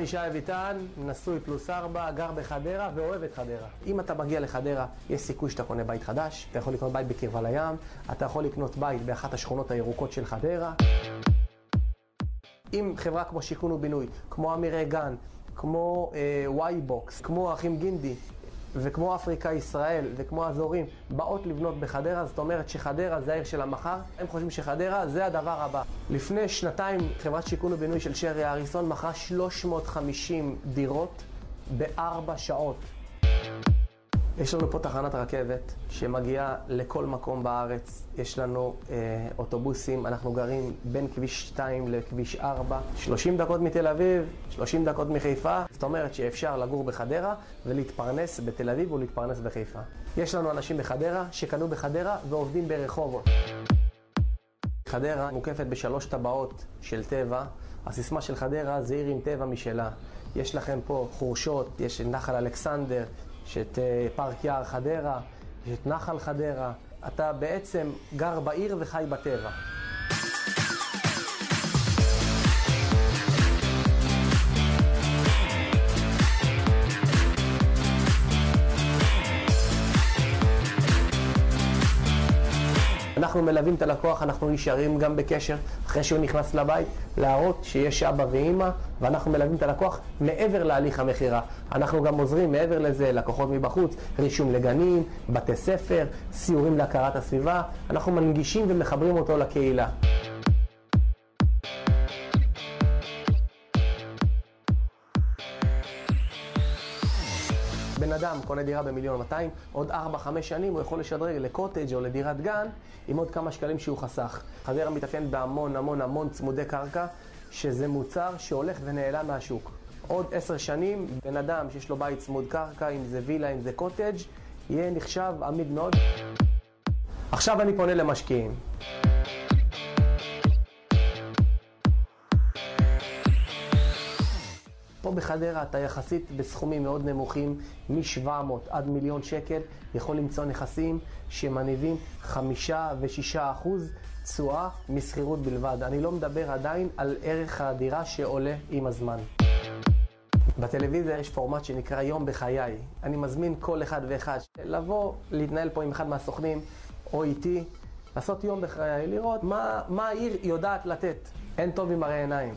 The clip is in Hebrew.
אני שי אביטן, נשוי +4, גר בחדרה ואוהב את חדרה. אם אתה מגיע לחדרה, יש סיכוי שאתה קונה בית חדש, אתה יכול לקנות בית בקרבה לים, אתה יכול לקנות בית באחת השכונות הירוקות של חדרה. אם חברה כמו שיכון ובינוי, כמו אמירי גן, כמו וואי-בוקס, כמו אחים גינדי, וכמו אפריקה ישראל וכמו אזורים באות לבנות בחדרה, זאת אומרת שחדרה זה העיר של המחר. הם חושבים שחדרה זה הדבר הבא. לפני שנתיים חברת שיכון ובינוי של שרי אריסון מכרה 350 דירות ב4 שעות. יש לנו פה תחנת רכבת שמגיעה לכל מקום בארץ. יש לנו אוטובוסים, אנחנו גרים בין כביש 2 לכביש 4, 30 דקות מתל אביב, 30 דקות מחיפה. זאת אומרת שאפשר לגור בחדרה ולהתפרנס בתל אביב ולהתפרנס בחיפה. יש לנו אנשים בחדרה שקנו בחדרה ועובדים ברחובות. חדרה מוקפת ב3 טבעות של טבע. הסיסמה של חדרה זה עיר עם טבע משלה. יש לכם פה חורשות, יש נחל אלכסנדר, יש את פארק יער חדרה, יש את נחל חדרה. אתה בעצם גר בעיר וחי בטבע. אנחנו מלווים את הלקוח, אנחנו נשארים גם בקשר אחרי שהוא נכנס לבית, להראות שיש אבא ואמא, ואנחנו מלווים את הלקוח מעבר להליך המחירה. אנחנו גם עוזרים מעבר לזה, לקוחות מבחוץ, רישום לגנים, בתי ספר, סיורים להכרת הסביבה. אנחנו מנגישים ומחברים אותו לקהילה. בן אדם קונה דירה ב1,200,000, עוד 4-5 שנים הוא יכול לשדרג לקוטג' או לדירת גן עם עוד כמה שקלים שהוא חסך. חדרה מתאפיין בהמון צמודי קרקע, שזה מוצר שהולך ונעלם מהשוק. עוד 10 שנים, בן אדם שיש לו בית צמוד קרקע, אם זה וילה, אם זה קוטג', יהיה נחשב עמיד מאוד. עכשיו אני פונה למשקיעים. פה בחדרה אתה יחסית בסכומים מאוד נמוכים, מ-700 עד 1,000,000 שקל, יכול למצוא נכסים שמניבים 5-6% תשואה מסחירות בלבד. אני לא מדבר עדיין על ערך הדירה שעולה עם הזמן. בטלוויזיה יש פורמט שנקרא יום בחיי. אני מזמין כל אחד ואחד לבוא, להתנהל פה עם אחד מהסוכנים או איתי, לעשות יום בחיי, לראות מה העיר יודעת לתת. אין טוב עם הרי עיניים.